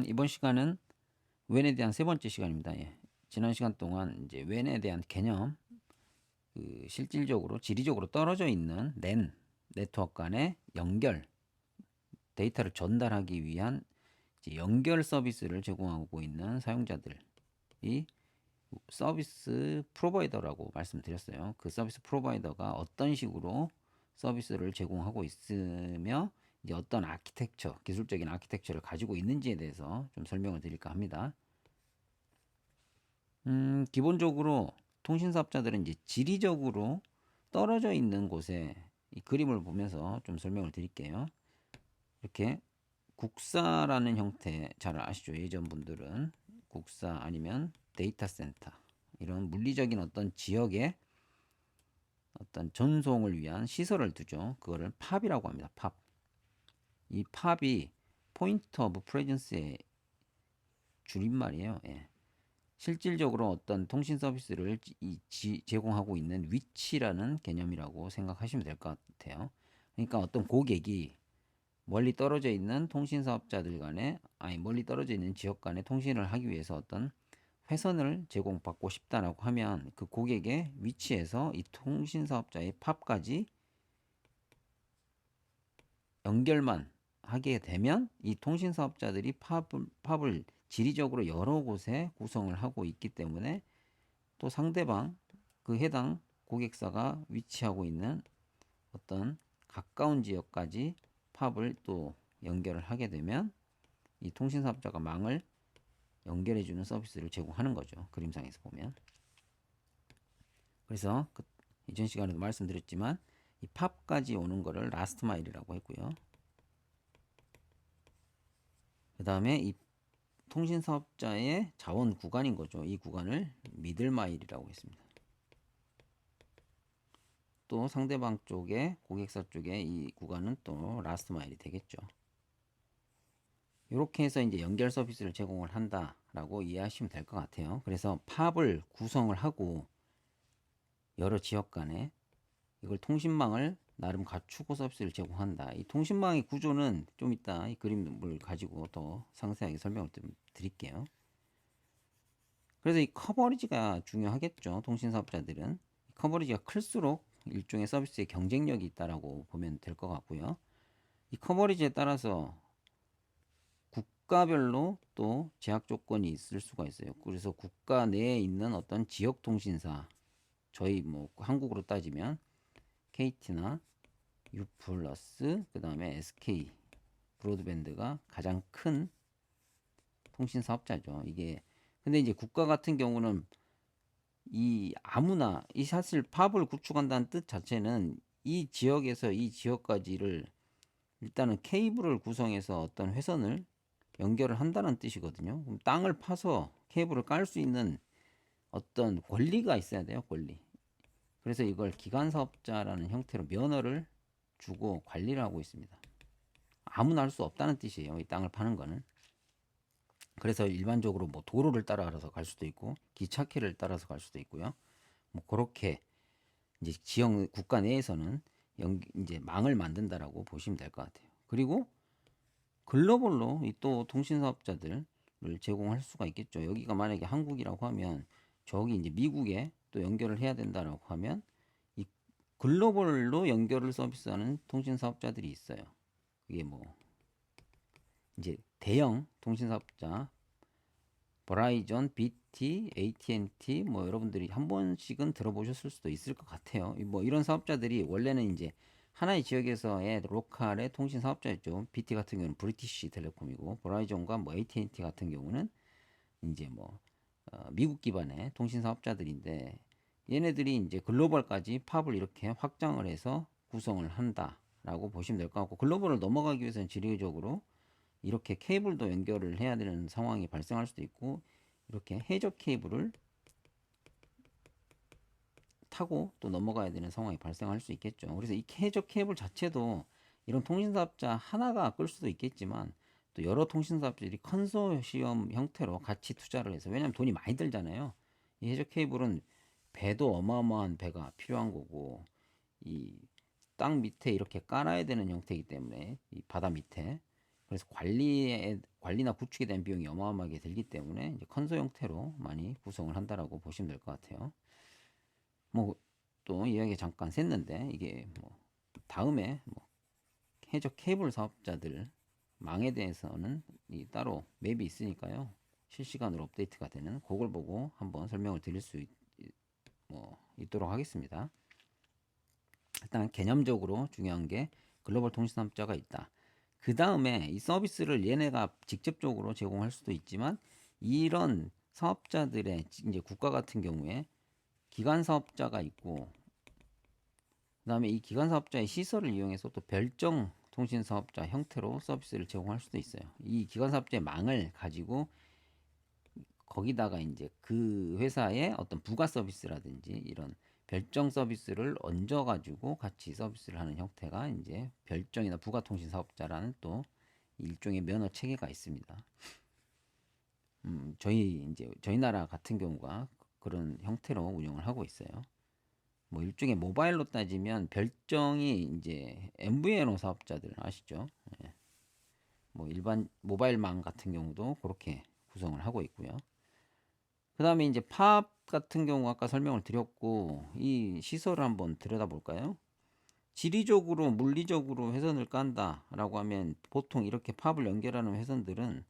이번 시간은 웬에 대한 세 번째 시간입니다. 예. 지난 시간 동안 이제 웬에 대한 개념, 실질적으로 지리적으로 떨어져 있는 랜 네트워크 간의 연결, 데이터를 전달하기 위한 이제 연결 서비스를 제공하고 있는 사용자들이 서비스 프로바이더라고 말씀드렸어요. 그 서비스 프로바이더가 어떤 식으로 서비스를 제공하고 있으며 이제 어떤 아키텍처, 기술적인 아키텍처를 가지고 있는지에 대해서 좀 설명을 드릴까 합니다. 기본적으로 통신사업자들은 이제 지리적으로 떨어져 있는 곳에 이 그림을 보면서 좀 설명을 드릴게요. 이렇게 국사라는 형태 잘 아시죠? 예전 분들은 국사 아니면 데이터 센터 이런 물리적인 어떤 지역에 어떤 전송을 위한 시설을 두죠. 그거를 팝이라고 합니다. 팝. 이 팝이 포인트 오브 프레젠스의 줄임말이에요. 예. 실질적으로 어떤 통신 서비스를 제공하고 있는 위치라는 개념이라고 생각하시면 될 것 같아요. 그러니까 어떤 고객이 멀리 떨어져 있는 통신 사업자들 간에 멀리 떨어져 있는 지역 간에 통신을 하기 위해서 어떤 회선을 제공받고 싶다라고 하면 그 고객의 위치에서 이 통신 사업자의 팝까지 연결만 하게 되면 이 통신 사업자들이 팝을 지리적으로 여러 곳에 구성을 하고 있기 때문에 또 상대방 그 해당 고객사가 위치하고 있는 어떤 가까운 지역까지 팝을 또 연결을 하게 되면 이 통신사업자가 망을 연결해주는 서비스를 제공하는 거죠. 그림상에서 보면. 그래서 이전 시간에도 말씀드렸지만 이 팝까지 오는 거를 라스트 마일이라고 했고요. 그 다음에 이 통신사업자의 자원 구간인 거죠. 이 구간을 미들 마일이라고 했습니다. 또 상대방 쪽에 고객사 쪽에 이 구간은 또 라스트 마일이 되겠죠. 이렇게 해서 이제 연결 서비스를 제공을 한다라고 이해하시면 될 것 같아요. 그래서 팝을 구성을 하고 여러 지역 간에 이걸 통신망을 나름 갖추고 서비스를 제공한다. 이 통신망의 구조는 좀 이따 이 그림을 가지고 더 상세하게 설명을 좀 드릴게요. 그래서 이 커버리지가 중요하겠죠. 통신사업자들은 커버리지가 클수록 일종의 서비스의 경쟁력이 있다라고 보면 될 것 같고요. 이 커버리지에 따라서 국가별로 또 제약 조건이 있을 수가 있어요. 그래서 국가 내에 있는 어떤 지역 통신사, 저희 뭐 한국으로 따지면 KT나 U+, 그 다음에 SK 브로드밴드가 가장 큰 통신 사업자죠. 이게 근데 이제 국가 같은 경우는 이 아무나 이 사실 팝을 구축한다는 뜻 자체는 이 지역에서 이 지역까지를 일단은 케이블을 구성해서 어떤 회선을 연결을 한다는 뜻이거든요. 그럼 땅을 파서 케이블을 깔 수 있는 어떤 권리가 있어야 돼요, 권리. 그래서 이걸 기관 사업자라는 형태로 면허를 주고 관리를 하고 있습니다. 아무나 할 수 없다는 뜻이에요, 이 땅을 파는 거는. 그래서 일반적으로 뭐 도로를 따라서 갈 수도 있고 기차길을 따라서 갈 수도 있고요. 뭐 그렇게 이제 지역 국가 내에서는 이제 망을 만든다라고 보시면 될 것 같아요. 그리고 글로벌로 또 통신 사업자들을 제공할 수가 있겠죠. 여기가 만약에 한국이라고 하면 저기 이제 미국에 또 연결을 해야 된다라고 하면 이 글로벌로 연결을 서비스하는 통신 사업자들이 있어요. 그게 뭐 이제 대형 통신 사업자 버라이전, BT, AT&T 뭐 여러분들이 한 번씩은 들어보셨을 수도 있을 것 같아요. 뭐 이런 사업자들이 원래는 이제 하나의 지역에서의 로컬의 통신 사업자였죠. BT 같은 경우는 브리티시 텔레콤이고 버라이전과 뭐 AT&T 같은 경우는 이제 뭐 미국 기반의 통신 사업자들인데 얘네들이 이제 글로벌까지 팝을 이렇게 확장을 해서 구성을 한다라고 보시면 될 것 같고 글로벌을 넘어가기 위해서는 지리적으로 이렇게 케이블도 연결을 해야 되는 상황이 발생할 수도 있고 이렇게 해저 케이블을 타고 또 넘어가야 되는 상황이 발생할 수 있겠죠. 그래서 이 해저 케이블 자체도 이런 통신사업자 하나가 끌 수도 있겠지만 또 여러 통신사업자들이 컨소시엄 형태로 같이 투자를 해서 왜냐하면 돈이 많이 들잖아요. 이 해저 케이블은 배도 어마어마한 배가 필요한 거고 이 땅 밑에 이렇게 깔아야 되는 형태이기 때문에 이 바다 밑에 그래서 관리나 구축에 대한 비용이 어마어마하게 들기 때문에 이제 컨소 형태로 많이 구성을 한다라고 보시면 될 것 같아요. 뭐 또 이야기 잠깐 샜는데 이게 뭐 다음에 뭐 해적 케이블 사업자들 망에 대해서는 이 따로 맵이 있으니까요. 실시간으로 업데이트가 되는 그걸 보고 한번 설명을 드릴 수 있도록 하겠습니다. 일단 개념적으로 중요한 게 글로벌 통신 사업자가 있다. 그 다음에 이 서비스를 얘네가 직접적으로 제공할 수도 있지만 이런 사업자들의 이제 국가 같은 경우에 기관 사업자가 있고 그다음에 이 기관 사업자의 시설을 이용해서 또 별정 통신 사업자 형태로 서비스를 제공할 수도 있어요. 이 기관 사업자의 망을 가지고 거기다가 이제 그 회사의 어떤 부가 서비스라든지 이런 별정 서비스를 얹어 가지고 같이 서비스를 하는 형태가 이제 별정이나 부가 통신 사업자라는 또 일종의 면허 체계가 있습니다. 저희 나라 같은 경우가 그런 형태로 운영을 하고 있어요. 뭐 일종의 모바일로 따지면 별정이 이제 MVNO 사업자들 아시죠? 예. 뭐 일반 모바일망 같은 경우도 그렇게 구성을 하고 있고요. 그 다음에 이제 팝 같은 경우 아까 설명을 드렸고 이 시설을 한번 들여다볼까요? 지리적으로 물리적으로 회선을 깐다라고 하면 보통 이렇게 팝을 연결하는 회선들은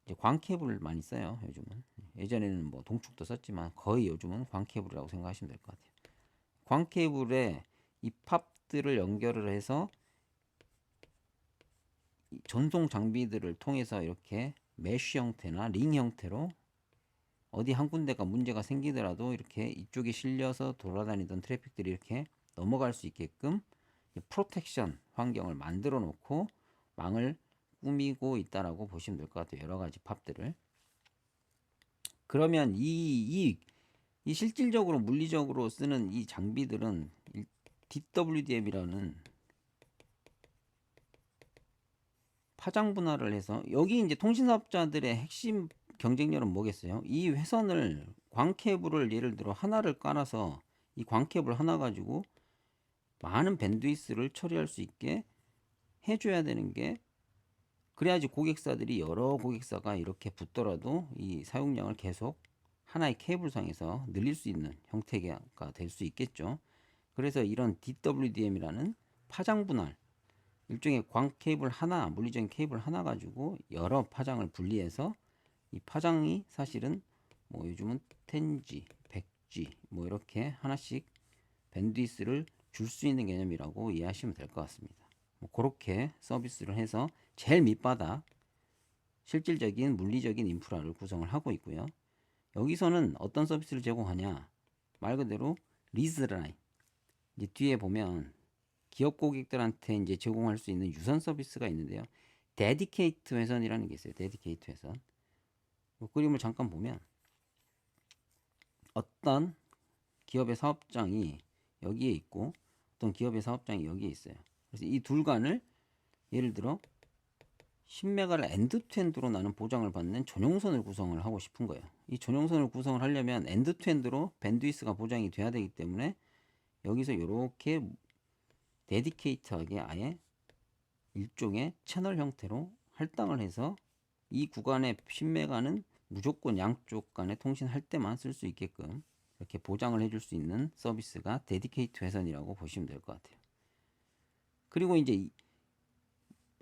이제 광케이블을 많이 써요. 요즘은 예전에는 뭐 동축도 썼지만 거의 요즘은 광케이블이라고 생각하시면 될 것 같아요. 광케이블에 이 팝들을 연결을 해서 전송 장비들을 통해서 이렇게 메쉬 형태나 링 형태로 어디 한 군데가 문제가 생기더라도 이렇게 이쪽에 실려서 돌아다니던 트래픽들이 이렇게 넘어갈 수 있게끔 프로텍션 환경을 만들어 놓고 망을 꾸미고 있다라고 보시면 될 것 같아요. 여러 가지 팝들을. 그러면 이 실질적으로 물리적으로 쓰는 이 장비들은 DWDM이라는 파장 분할을 해서 여기 이제 통신사업자들의 핵심 경쟁력은 뭐겠어요? 이 회선을 광케이블을 예를 들어 하나를 깔아서 이 광케이블 하나 가지고 많은 밴드위스를 처리할 수 있게 해줘야 되는 게 그래야지 고객사들이 여러 고객사가 이렇게 붙더라도 이 사용량을 계속 하나의 케이블상에서 늘릴 수 있는 형태가 될 수 있겠죠. 그래서 이런 DWDM이라는 파장 분할 일종의 광 케이블 하나, 물리적인 케이블 하나 가지고 여러 파장을 분리해서 이 파장이 사실은 뭐 요즘은 10G, 100G 뭐 이렇게 하나씩 밴드위스를 줄 수 있는 개념이라고 이해하시면 될 것 같습니다. 뭐 그렇게 서비스를 해서 제일 밑바닥 실질적인 물리적인 인프라를 구성을 하고 있고요. 여기서는 어떤 서비스를 제공하냐? 말 그대로 리즈라인. 이제 뒤에 보면 기업 고객들한테 이제 제공할 수 있는 유선 서비스가 있는데요. 데디케이트 회선이라는 게 있어요. 데디케이트 회선. 이 그림을 잠깐 보면 어떤 기업의 사업장이 여기에 있고 어떤 기업의 사업장이 여기에 있어요. 그래서 이 둘간을 예를 들어 10메가를 엔드투엔드로 나는 보장을 받는 전용선을 구성을 하고 싶은 거예요. 이 전용선을 구성을 하려면 엔드투엔드로 밴드위스가 보장이 돼야 되기 때문에 여기서 이렇게 데디케이트하게 아예 일종의 채널 형태로 할당을 해서 이 구간의 10메가는 무조건 양쪽 간에 통신할 때만 쓸 수 있게끔 이렇게 보장을 해줄 수 있는 서비스가 데디케이트 회선이라고 보시면 될 것 같아요. 그리고 이제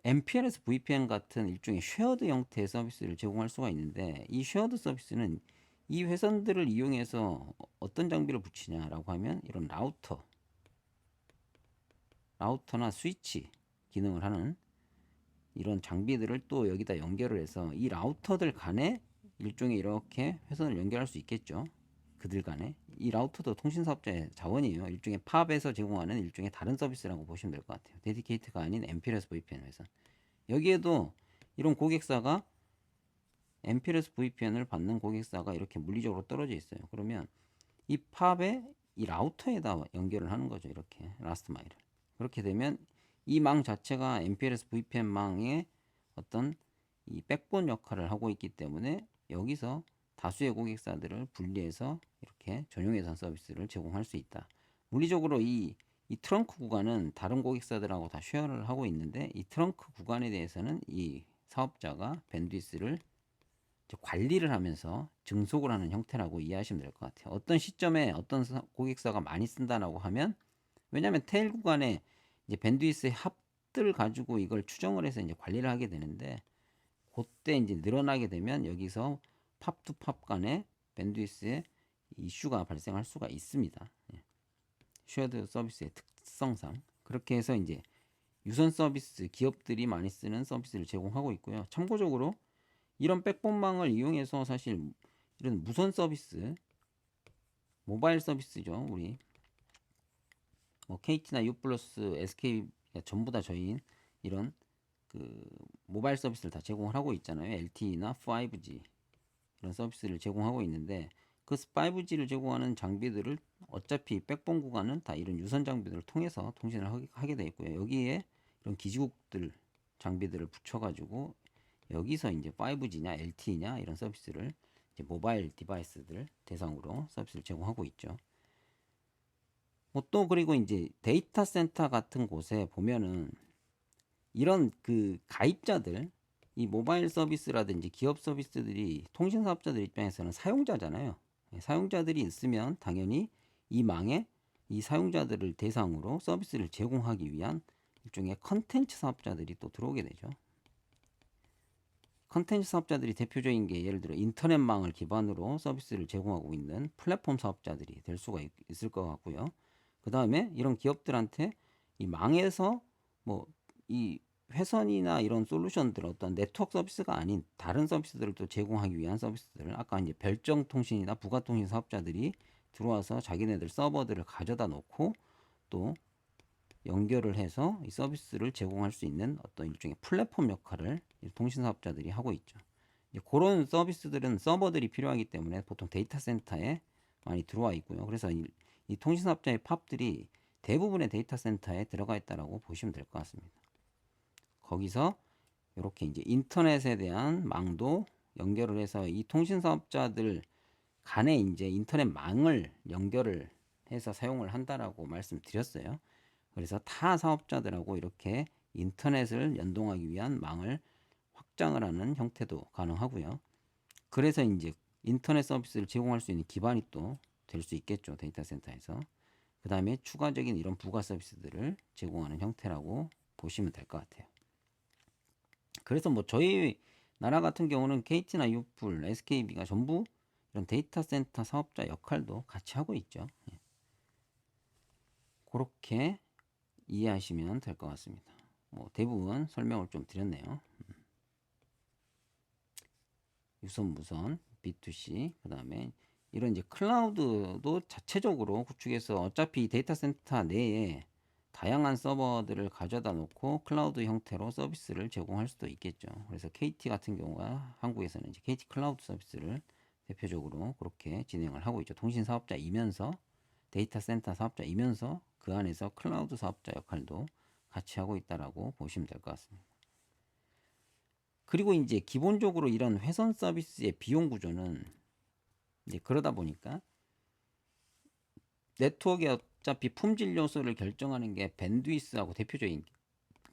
MPLS VPN 같은 일종의 쉐어드 형태의 서비스를 제공할 수가 있는데 이 쉐어드 서비스는 이 회선들을 이용해서 어떤 장비를 붙이냐라고 하면 이런 라우터나 스위치 기능을 하는 이런 장비들을 또 여기다 연결을 해서 이 라우터들 간에 일종의 이렇게 회선을 연결할 수 있겠죠. 그들 간에 이 라우터도 통신사업자의 자원이에요. 일종의 팝에서 제공하는 일종의 다른 서비스라고 보시면 될 것 같아요. 데디케이트가 아닌 MPLS VPN 회선. 여기에도 이런 고객사가 MPLS VPN을 받는 고객사가 이렇게 물리적으로 떨어져 있어요. 그러면 이 팝에 이 라우터에다 연결을 하는 거죠. 이렇게 라스트 마일을. 그렇게 되면 이 망 자체가 MPLS VPN 망의 어떤 이 백본 역할을 하고 있기 때문에 여기서 다수의 고객사들을 분리해서 이렇게 전용 예산 서비스를 제공할 수 있다. 물리적으로 이 트렁크 구간은 다른 고객사들하고 다 쉐어를 하고 있는데 이 트렁크 구간에 대해서는 이 사업자가 밴드위스를 관리를 하면서 증속을 하는 형태라고 이해하시면 될 것 같아요. 어떤 시점에 어떤 고객사가 많이 쓴다라고 하면, 왜냐하면 테일 구간에 이제 밴드위스의 합들 가지고 이걸 추정을 해서 이제 관리를 하게 되는데, 그때 이제 늘어나게 되면 여기서 팝 투 팝 간의 밴드위스의 이슈가 발생할 수가 있습니다. 쉐어드 서비스의 특성상 그렇게 해서 이제 유선 서비스, 기업들이 많이 쓰는 서비스를 제공하고 있고요. 참고적으로 이런 백본망을 이용해서 사실 이런 무선 서비스, 모바일 서비스죠. 우리 뭐 KT나 U 플러스, SK 전부 다 저희인 이런 그 모바일 서비스를 다 제공을 하고 있잖아요. LTE나 5G 이런 서비스를 제공하고 있는데, 그 5G를 제공하는 장비들을 어차피 백본 구간은 다 이런 유선 장비들을 통해서 통신을 하게 되어 있고요. 여기에 이런 기지국들 장비들을 붙여가지고 여기서 이제 5G냐 LTE냐 이런 서비스를 이제 모바일 디바이스들 대상으로 서비스를 제공하고 있죠. 뭐 또 그리고 이제 데이터 센터 같은 곳에 보면은 이런 그 가입자들, 이 모바일 서비스라든지 기업 서비스들이 통신 사업자들 입장에서는 사용자잖아요. 사용자들이 있으면 당연히 이 망에 이 사용자들을 대상으로 서비스를 제공하기 위한 일종의 컨텐츠 사업자들이 또 들어오게 되죠. 컨텐츠 사업자들이 대표적인 게 예를 들어 인터넷망을 기반으로 서비스를 제공하고 있는 플랫폼 사업자들이 될 수가 있을 것 같고요. 그 다음에 이런 기업들한테 이 망에서 뭐 이 회선이나 이런 솔루션들, 어떤 네트워크 서비스가 아닌 다른 서비스들을 또 제공하기 위한 서비스들을, 아까 이제 별정 통신이나 부가 통신 사업자들이 들어와서 자기네들 서버들을 가져다 놓고 또 연결을 해서 이 서비스를 제공할 수 있는 어떤 일종의 플랫폼 역할을 통신 사업자들이 하고 있죠. 이제 그런 서비스들은 서버들이 필요하기 때문에 보통 데이터 센터에 많이 들어와 있고요. 그래서 이 통신 사업자의 팝들이 대부분의 데이터 센터에 들어가 있다라고 보시면 될 것 같습니다. 거기서 이렇게 이제 인터넷에 대한 망도 연결을 해서 이 통신 사업자들 간에 이제 인터넷 망을 연결을 해서 사용을 한다라고 말씀드렸어요. 그래서 타 사업자들하고 이렇게 인터넷을 연동하기 위한 망을 확장을 하는 형태도 가능하고요. 그래서 이제 인터넷 서비스를 제공할 수 있는 기반이 또 될 수 있겠죠. 데이터 센터에서. 그 다음에 추가적인 이런 부가 서비스들을 제공하는 형태라고 보시면 될 것 같아요. 그래서 뭐 저희 나라 같은 경우는 KT나 유플, SKB가 전부 이런 데이터 센터 사업자 역할도 같이 하고 있죠. 그렇게 이해하시면 될 것 같습니다. 뭐 대부분 설명을 좀 드렸네요. 유선, 무선, B2C, 그 다음에 이런 이제 클라우드도 자체적으로 구축해서 어차피 데이터 센터 내에 다양한 서버들을 가져다 놓고 클라우드 형태로 서비스를 제공할 수도 있겠죠. 그래서 KT 같은 경우가 한국에서는 이제 KT 클라우드 서비스를 대표적으로 그렇게 진행을 하고 있죠. 통신 사업자이면서 데이터 센터 사업자이면서 그 안에서 클라우드 사업자 역할도 같이 하고 있다라고 보시면 될 것 같습니다. 그리고 이제 기본적으로 이런 회선 서비스의 비용 구조는 이제 그러다 보니까 네트워크의 어차피 품질 요소를 결정하는 게 밴드위스하고 대표적인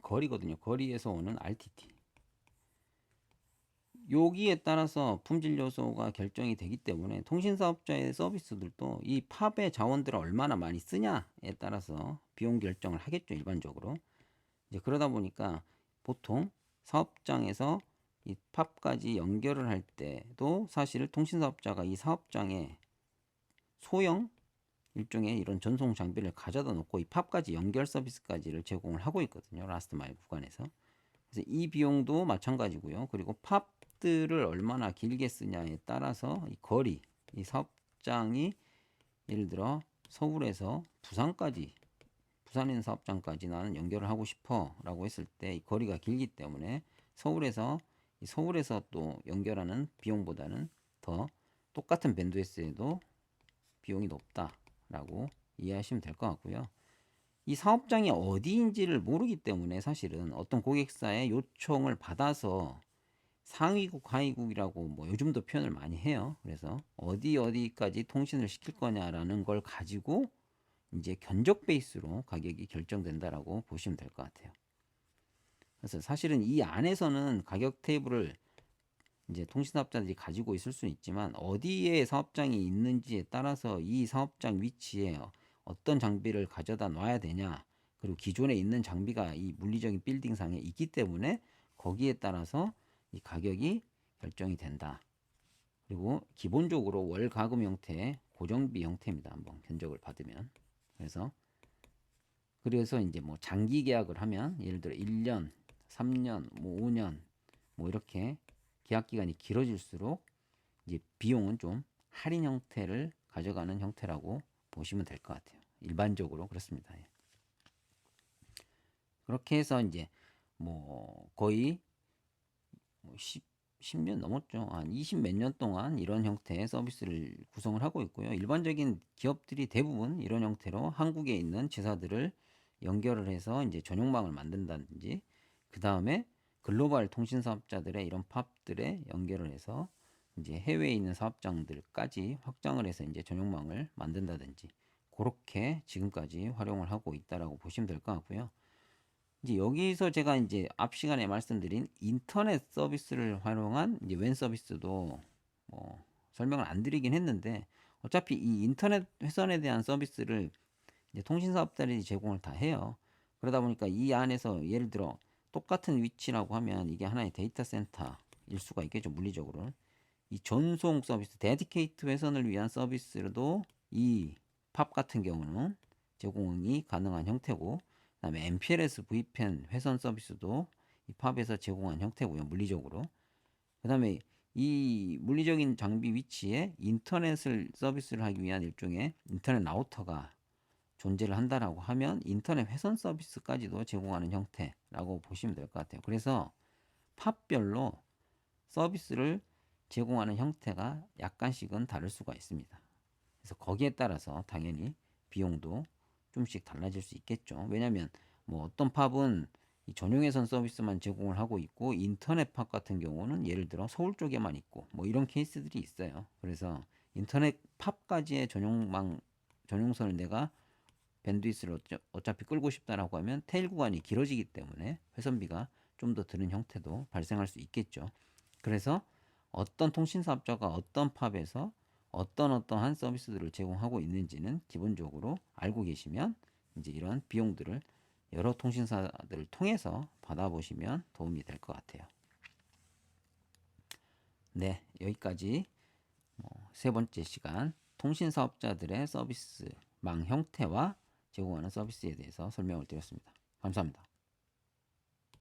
거리거든요. 거리에서 오는 RTT. 여기에 따라서 품질 요소가 결정이 되기 때문에 통신 사업자의 서비스들도 이 팝의 자원들을 얼마나 많이 쓰냐에 따라서 비용 결정을 하겠죠. 일반적으로. 이제 그러다 보니까 보통 사업장에서 이 팝까지 연결을 할 때도 사실 통신 사업자가 이 사업장에 소형 일종의 이런 전송 장비를 가져다 놓고 이 팝까지 연결 서비스까지를 제공을 하고 있거든요. 라스트 마일 구간에서. 그래서 이 비용도 마찬가지고요. 그리고 팝들을 얼마나 길게 쓰냐에 따라서 이 거리, 이 사업장이 예를 들어 서울에서 부산까지, 부산에 있는 사업장까지 나는 연결을 하고 싶어 라고 했을 때 이 거리가 길기 때문에 서울에서 또 연결하는 비용보다는 더 똑같은 밴드위스에도 비용이 높다라고 이해하시면 될 것 같고요. 이 사업장이 어디인지를 모르기 때문에 사실은 어떤 고객사의 요청을 받아서 상위국, 하위국이라고 뭐 요즘도 표현을 많이 해요. 그래서 어디까지 통신을 시킬 거냐라는 걸 가지고 이제 견적 베이스로 가격이 결정된다라고 보시면 될 것 같아요. 그래서 사실은 이 안에서는 가격 테이블을 이제 통신사업자들이 가지고 있을 수는 있지만 어디에 사업장이 있는지에 따라서 이 사업장 위치에 어떤 장비를 가져다 놔야 되냐, 그리고 기존에 있는 장비가 이 물리적인 빌딩상에 있기 때문에 거기에 따라서 이 가격이 결정이 된다. 그리고 기본적으로 월 가금 형태의 고정비 형태입니다. 한번 견적을 받으면. 그래서 이제 뭐 장기 계약을 하면 예를 들어 1년, 3년, 뭐 5년 뭐 이렇게 계약 기간이 길어질수록 이제 비용은 좀 할인 형태를 가져가는 형태라고 보시면 될 것 같아요. 일반적으로 그렇습니다. 예. 그렇게 해서 이제 뭐 거의 뭐 10년 넘었죠. 한 20 몇 년 동안 이런 형태의 서비스를 구성을 하고 있고요. 일반적인 기업들이 대부분 이런 형태로 한국에 있는 지사들을 연결을 해서 이제 전용망을 만든다든지, 그 다음에 글로벌 통신 사업자들의 이런 팝들에 연결을 해서 이제 해외에 있는 사업장들까지 확장을 해서 이제 전용망을 만든다든지, 그렇게 지금까지 활용을 하고 있다라고 보시면 될 것 같고요. 이제 여기서 제가 이제 앞 시간에 말씀드린 인터넷 서비스를 활용한 이제 웬 서비스도 뭐 설명을 안 드리긴 했는데, 어차피 이 인터넷 회선에 대한 서비스를 이제 통신사업자들이 제공을 다 해요. 그러다 보니까 이 안에서 예를 들어 똑같은 위치라고 하면 이게 하나의 데이터 센터일 수가 있겠죠, 물리적으로. 이 전송 서비스, 데디케이트 회선을 위한 서비스로도 이 팝 같은 경우는 제공이 가능한 형태고, 그다음에 MPLS VPN 회선 서비스도 이 팝에서 제공한 형태고요, 물리적으로. 그다음에 이 물리적인 장비 위치에 인터넷을 서비스를 하기 위한 일종의 인터넷 라우터가 존재를 한다라고 하면 인터넷 회선 서비스까지도 제공하는 형태라고 보시면 될 것 같아요. 그래서 팝별로 서비스를 제공하는 형태가 약간씩은 다를 수가 있습니다. 그래서 거기에 따라서 당연히 비용도 좀씩 달라질 수 있겠죠. 왜냐하면 뭐 어떤 팝은 이 전용회선 서비스만 제공을 하고 있고, 인터넷 팝 같은 경우는 예를 들어 서울 쪽에만 있고 뭐 이런 케이스들이 있어요. 그래서 인터넷 팝까지의 전용선을 내가 밴드위스를 어차피 끌고 싶다라고 하면 테일 구간이 길어지기 때문에 회선비가 좀 더 드는 형태도 발생할 수 있겠죠. 그래서 어떤 통신사업자가 어떤 팝에서 어떠한 서비스들을 제공하고 있는지는 기본적으로 알고 계시면 이제 이런 비용들을 여러 통신사들을 통해서 받아보시면 도움이 될 것 같아요. 네, 여기까지 세 번째 시간 통신사업자들의 서비스망 형태와 제공하는 서비스에 대해서 설명을 드렸습니다. 감사합니다.